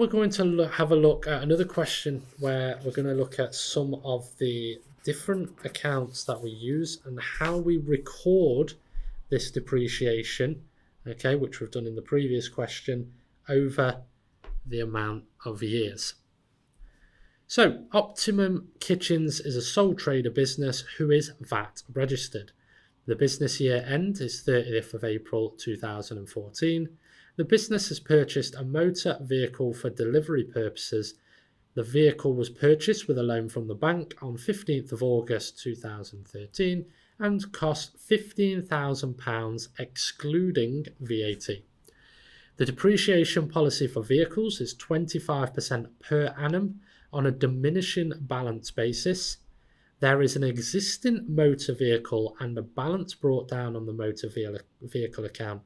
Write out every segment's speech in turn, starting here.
we're going to have a look at another question where we're going to look at some of the different accounts that we use and how we record this depreciation, okay, which we've done in the previous question, over the amount of years. So Optimum Kitchens is a sole trader business who is VAT registered. The business year end is 30th of April 2014. The business has purchased a motor vehicle for delivery purposes. The vehicle was purchased with a loan from the bank on 15th of August 2013 and cost £15,000 excluding VAT. The depreciation policy for vehicles is 25% per annum on a diminishing balance basis. There is an existing motor vehicle and a balance brought down on the motor vehicle account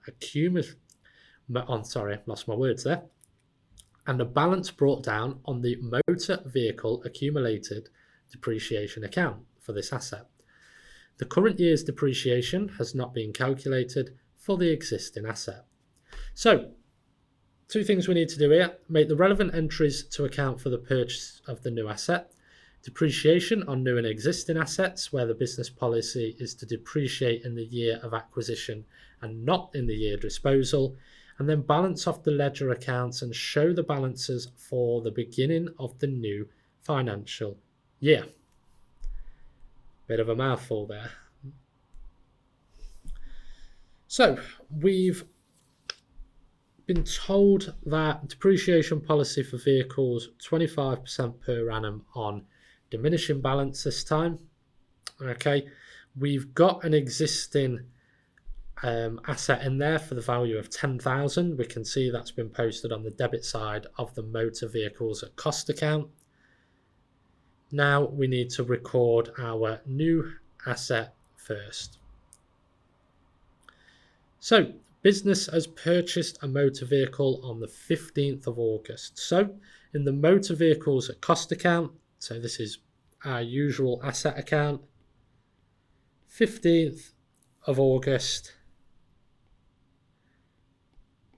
and a balance brought down on the motor vehicle accumulated depreciation account for this asset. The current year's depreciation has not been calculated for the existing asset. So, two things we need to do here. Make the relevant entries to account for the purchase of the new asset. Depreciation on new and existing assets, where the business policy is to depreciate in the year of acquisition and not in the year disposal. And then balance off the ledger accounts and show the balances for the beginning of the new financial year. Bit of a mouthful there. So we've been told that depreciation policy for vehicles 25% per annum on diminishing balance this time. Okay, we've got an existing asset in there for the value of 10,000. We can see that's been posted on the debit side of the motor vehicles at cost account. Now we need to record our new asset first. So business has purchased a motor vehicle on the 15th of August. So in the motor vehicles at cost account, so this is our usual asset account, 15th of August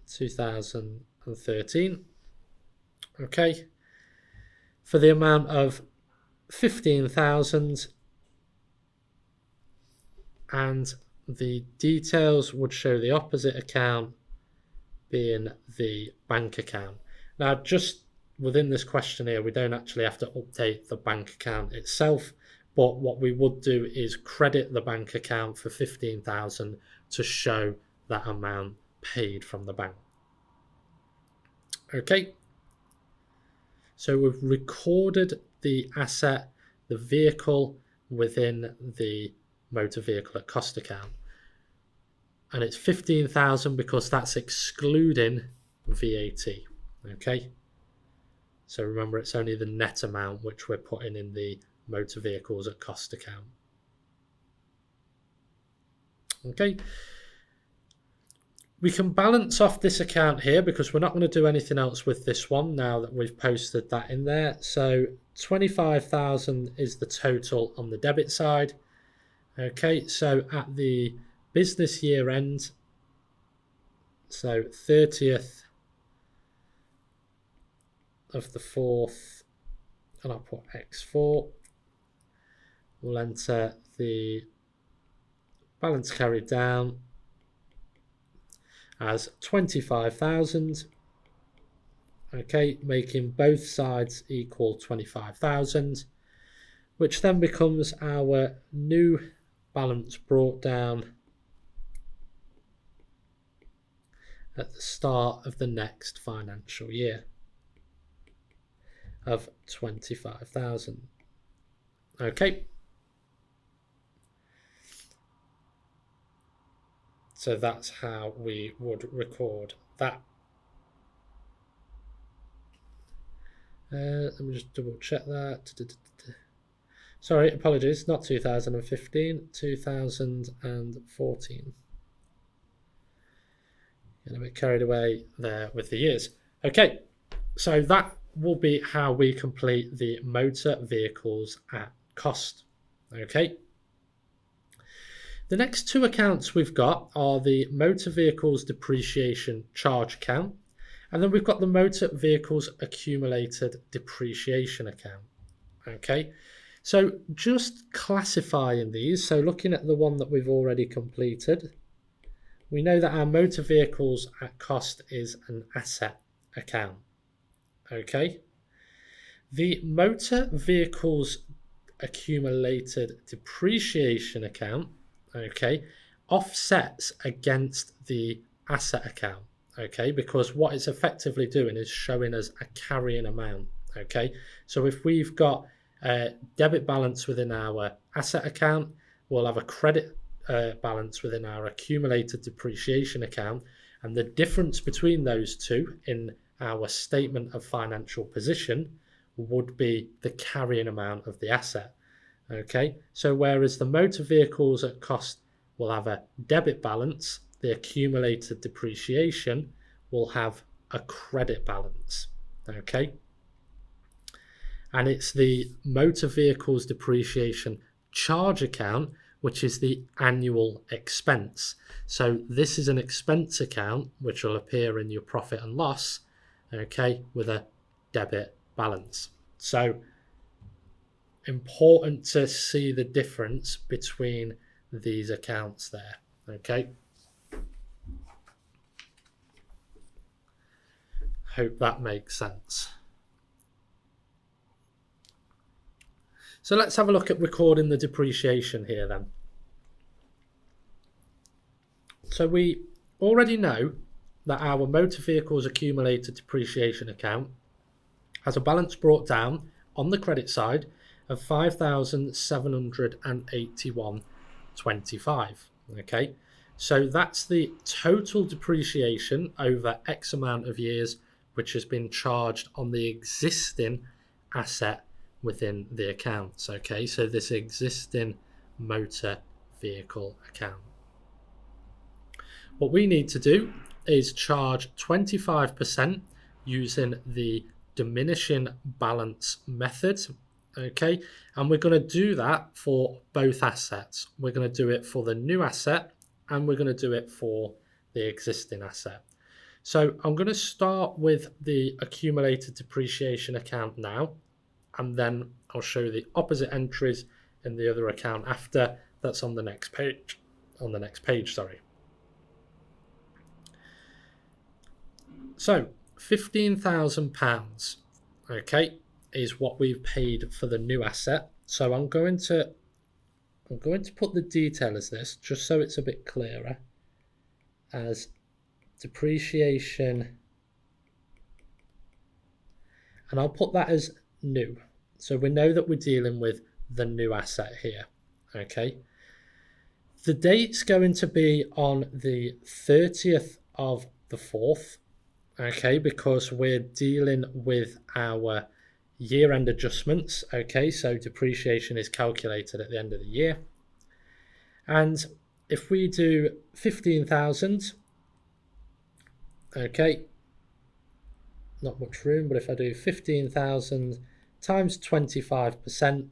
2013, okay, for the amount of 15,000, and the details would show the opposite account being the bank account. Now, just within this question here, we don't actually have to update the bank account itself, but what we would do is credit the bank account for 15,000 to show that amount paid from the bank. Okay, so we've recorded the asset, the vehicle, within the motor vehicle at cost account, and it's 15,000 because that's excluding VAT. Okay, so remember, it's only the net amount which we're putting in the motor vehicles at cost account. Okay, we can balance off this account here because we're not going to do anything else with this one now that we've posted that in there. So 25,000 is the total on the debit side. Okay, so at the business year end, so 30th of the 4th, and I'll put X4, we'll enter the balance carried down as 25,000, okay, making both sides equal 25,000, which then becomes our new balance brought down at the start of the next financial year of 25,000. Okay. So that's how we would record that. Let me just double check that. Sorry, apologies, not 2015, 2014. Getting a bit carried away there with the years. Okay, so that will be how we complete the motor vehicles at cost. Okay. The next two accounts we've got are the motor vehicles depreciation charge account And then we've got the motor vehicles accumulated depreciation account. Okay, so just classifying these, so looking at the one that we've already completed, we know that our motor vehicles at cost is an asset account. Okay, the motor vehicles accumulated depreciation account, okay, offsets against the asset account, okay, because what it's effectively doing is showing us a carrying amount. Okay, so if we've got a debit balance within our asset account, we'll have a credit balance within our accumulated depreciation account, and the difference between those two in our statement of financial position would be the carrying amount of the asset. Okay, so whereas the motor vehicles at cost will have a debit balance, the accumulated depreciation will have a credit balance. Okay, and it's the motor vehicles depreciation charge account, which is the annual expense. So this is an expense account which will appear in your profit and loss, okay, with a debit balance. So important to see the difference between these accounts there. Okay, hope that makes sense. So let's have a look at recording the depreciation here then. So we already know that our motor vehicles accumulated depreciation account has a balance brought down on the credit side of $5,781.25. Okay, so that's the total depreciation over X amount of years which has been charged on the existing asset within the accounts. Okay, so this existing motor vehicle account. What we need to do is charge 25% using the diminishing balance method. Okay, and we're going to do that for both assets. We're going to do it for the new asset and we're going to do it for the existing asset. So I'm going to start with the accumulated depreciation account now, and then I'll show the opposite entries in the other account after. That's on the next page. Sorry. So £15,000, okay, is what we've paid for the new asset. So I'm going to put the detail as this, just so it's a bit clearer, as depreciation, and I'll put that as new. So we know that we're dealing with the new asset here. Okay, the date's going to be on the 30th of the 4th. Okay, because we're dealing with our year-end adjustments. Okay, so depreciation is calculated at the end of the year. And if we do 15,000, okay, not much room, but if I do 15,000 times 25%,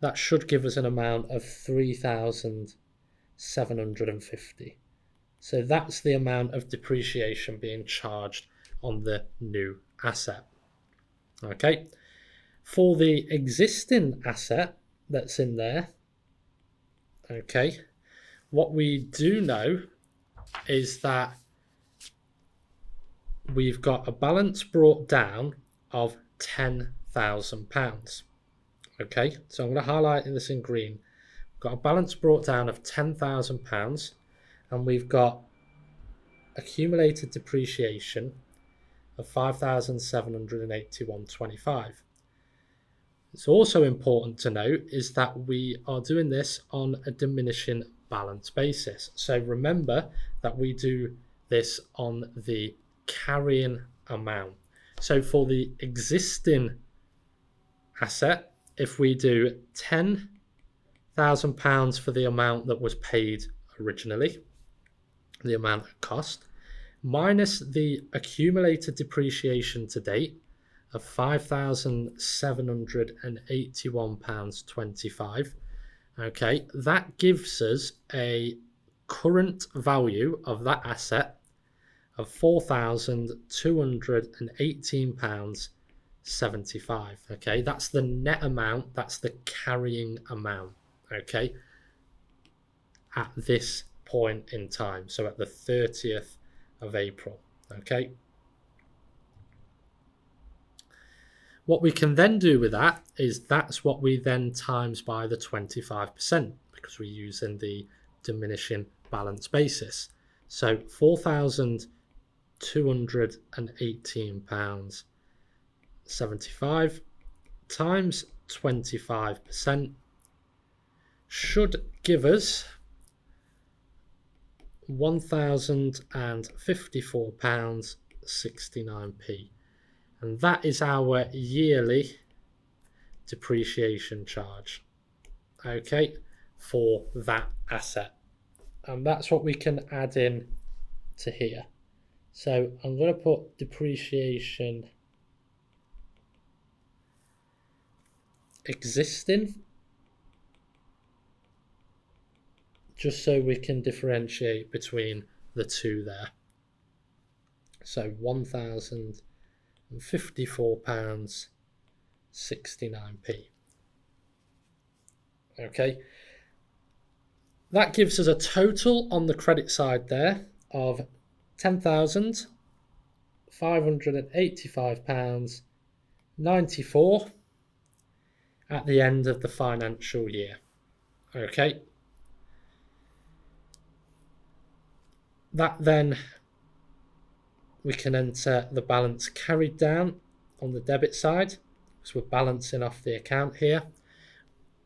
that should give us an amount of 3,750. So that's the amount of depreciation being charged on the new asset. Okay, for the existing asset that's in there, okay, what we do know is that we've got a balance brought down of £10,000. Okay, so I'm going to highlight this in green. We've got a balance brought down of £10,000, and we've got accumulated depreciation of $5,781.25. It's also important to note is that we are doing this on a diminishing balance basis. So remember that we do this on the carrying amount. So for the existing asset, if we do £10,000 for the amount that was paid originally, the amount at cost, minus the accumulated depreciation to date of £5,781.25, okay, that gives us a current value of that asset of £4,218.75. Okay, that's the net amount, that's the carrying amount, okay, at this point in time, so at the 30th of April, okay. What we can then do with that is that's what we then times by the 25%, because we're using the diminishing balance basis. So £4,218.75 times 25% should give us £1,054.69p. And that is our yearly depreciation charge, okay, for that asset. And that's what we can add in to here. So I'm going to put depreciation existing, just so we can differentiate between the two there. So £1,054.69p. Okay, that gives us a total on the credit side there of £10,585.94 at the end of the financial year. Okay, that then we can enter the balance carried down on the debit side, because we're balancing off the account here.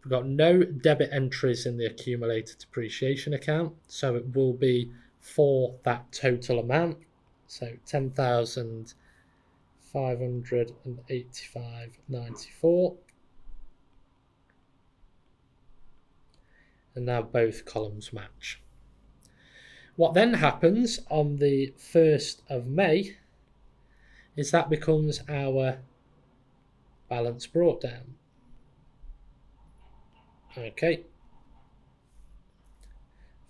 We've got no debit entries in the accumulated depreciation account, so it will be for that total amount. So £10,585.94. And now both columns match. What then happens on the 1st of May is that becomes our balance brought down. Okay,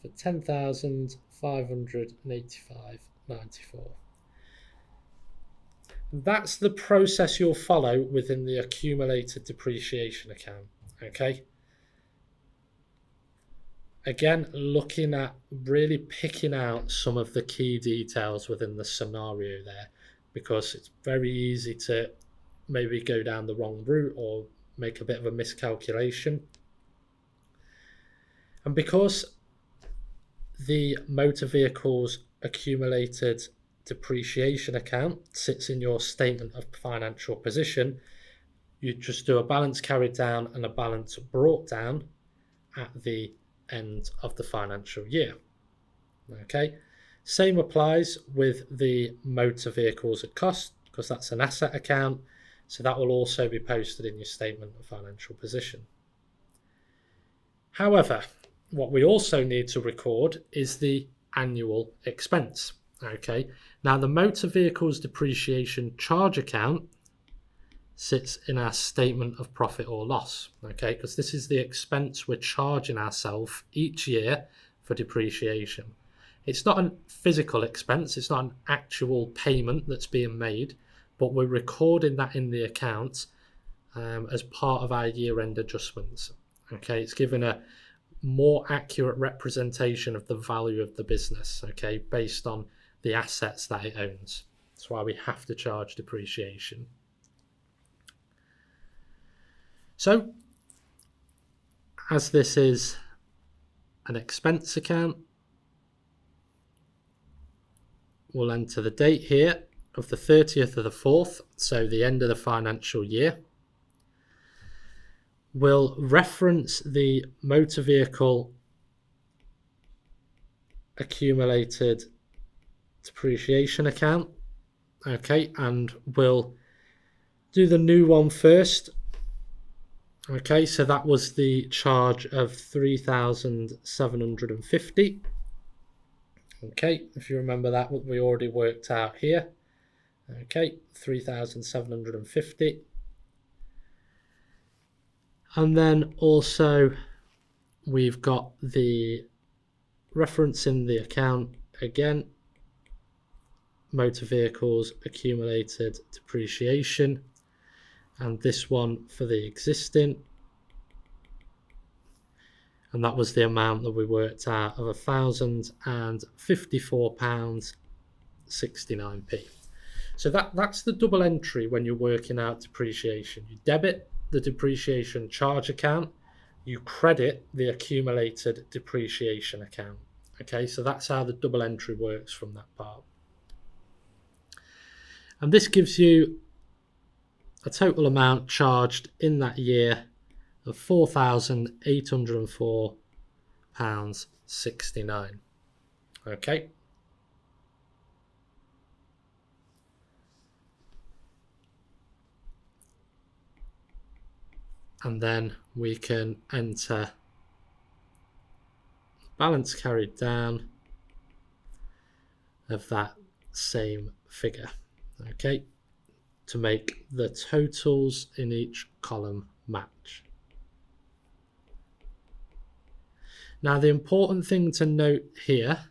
for £10,585.94. That's the process you'll follow within the accumulated depreciation account. Okay. Again, looking at really picking out some of the key details within the scenario there, because it's very easy to maybe go down the wrong route or make a bit of a miscalculation. And because the motor vehicles accumulated depreciation account sits in your statement of financial position, you just do a balance carried down and a balance brought down at the end of the financial year. Okay, same applies with the motor vehicles at cost, because that's an asset account, so that will also be posted in your statement of financial position. However, what we also need to record is the annual expense. Okay, now the motor vehicles depreciation charge account sits in our statement of profit or loss, okay, because this is the expense we're charging ourselves each year for depreciation. It's not a physical expense, it's not an actual payment that's being made, but we're recording that in the account as part of our year-end adjustments. Okay, it's given a more accurate representation of the value of the business, okay, based on the assets that it owns. That's why we have to charge depreciation. So, as this is an expense account, we'll enter the date here of the 30th of the 4th, so the end of the financial year. We'll reference the motor vehicle accumulated depreciation account, okay, and we'll do the new one first. Okay, so that was the charge of 3,750. Okay, if you remember that, what we already worked out here. Okay, 3,750. And then also we've got the reference in the account again motor vehicles accumulated depreciation, and this one for the existing, and that was the amount that we worked out of £1,054.69. So that's the double entry when you're working out depreciation. You debit the depreciation charge account, you credit the accumulated depreciation account. Okay, so that's how the double entry works from that part. And this gives you a total amount charged in that year of £4,804.69. Okay. And then we can enter balance carried down of that same figure, okay, to make the totals in each column match. Now, the important thing to note here,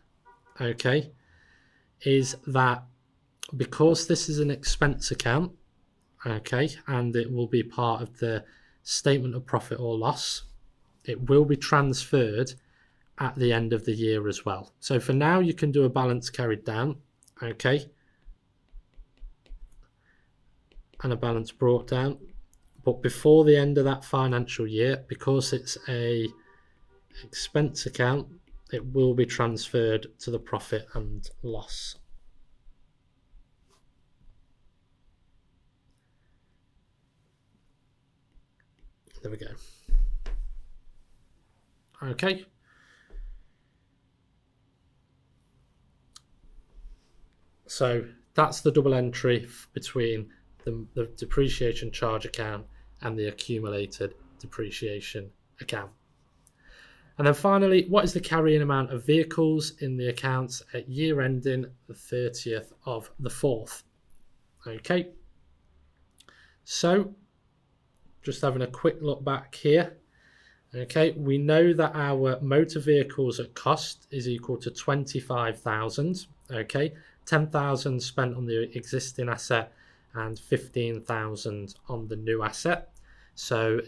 okay, is that because this is an expense account, okay, and it will be part of the statement of profit or loss, it will be transferred at the end of the year as well. So for now, you can do a balance carried down, okay, and a balance brought down, but before the end of that financial year, because it's a expense account, it will be transferred to the profit and loss. There we go. Okay. So that's the double entry between the depreciation charge account and the accumulated depreciation account. And then finally, what is the carrying amount of vehicles in the accounts at year ending the 30th of the 4th? Okay. So just having a quick look back here. Okay, we know that our motor vehicles at cost is equal to 25,000. Okay, 10,000 spent on the existing asset and 15,000 on the new asset. So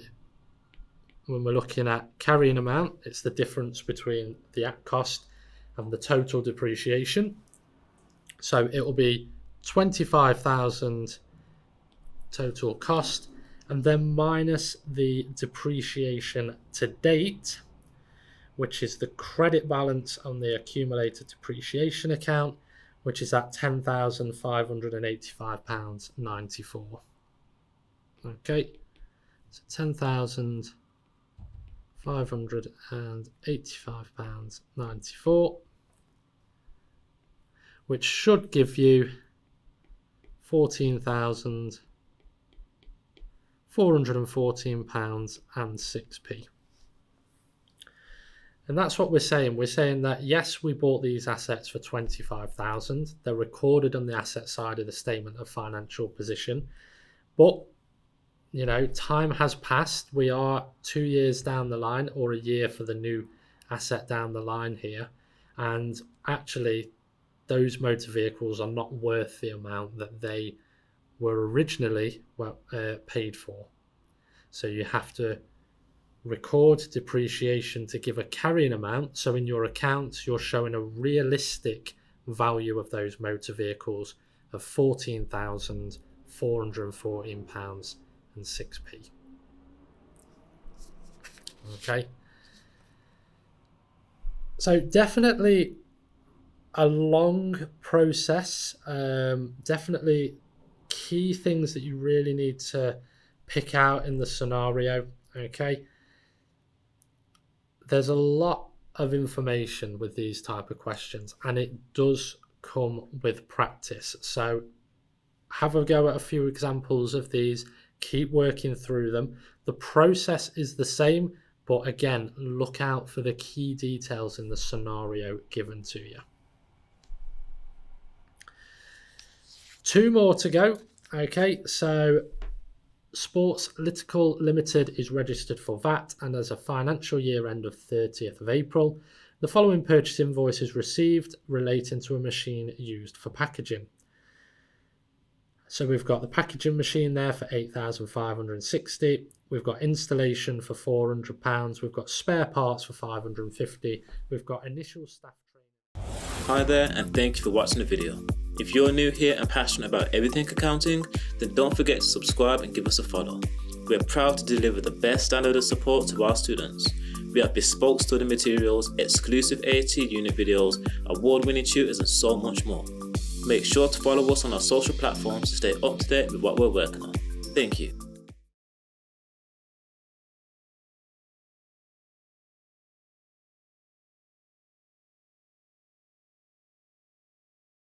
when we're looking at carrying amount, it's the difference between the at cost and the total depreciation. So it will be 25,000 total cost, and then minus the depreciation to date, which is the credit balance on the accumulated depreciation account, which is at £10,585.94. Okay, so £10,585.94, which should give you £14,414.06. And that's what we're saying. We're saying that, yes, we bought these assets for 25,000. They're recorded on the asset side of the statement of financial position. But, you know, time has passed. We are 2 years down the line, or a year for the new asset down the line here. And actually, those motor vehicles are not worth the amount that they were originally paid for. So you have to record depreciation to give a carrying amount. So in your accounts, you're showing a realistic value of those motor vehicles of £14,414.06. Okay. So definitely a long process. Definitely key things that you really need to pick out in the scenario. Okay, there's a lot of information with these type of questions, and it does come with practice. So have a go at a few examples of these, keep working through them. The process is the same, but again, look out for the key details in the scenario given to you. 2 more to go. Okay, so Sports Litical Limited is registered for VAT and has a financial year end of 30th of April. The following purchase invoice is received relating to a machine used for packaging. So we've got the packaging machine there for £8,560. We've got installation for £400. We've got spare parts for £550. We've got initial staff training. Hi there, and thank you for watching the video. If you're new here and passionate about everything accounting, then don't forget to subscribe and give us a follow. We are proud to deliver the best standard of support to our students. We have bespoke study materials, exclusive AAT unit videos, award-winning tutors, and so much more. Make sure to follow us on our social platforms to stay up to date with what we're working on. Thank you.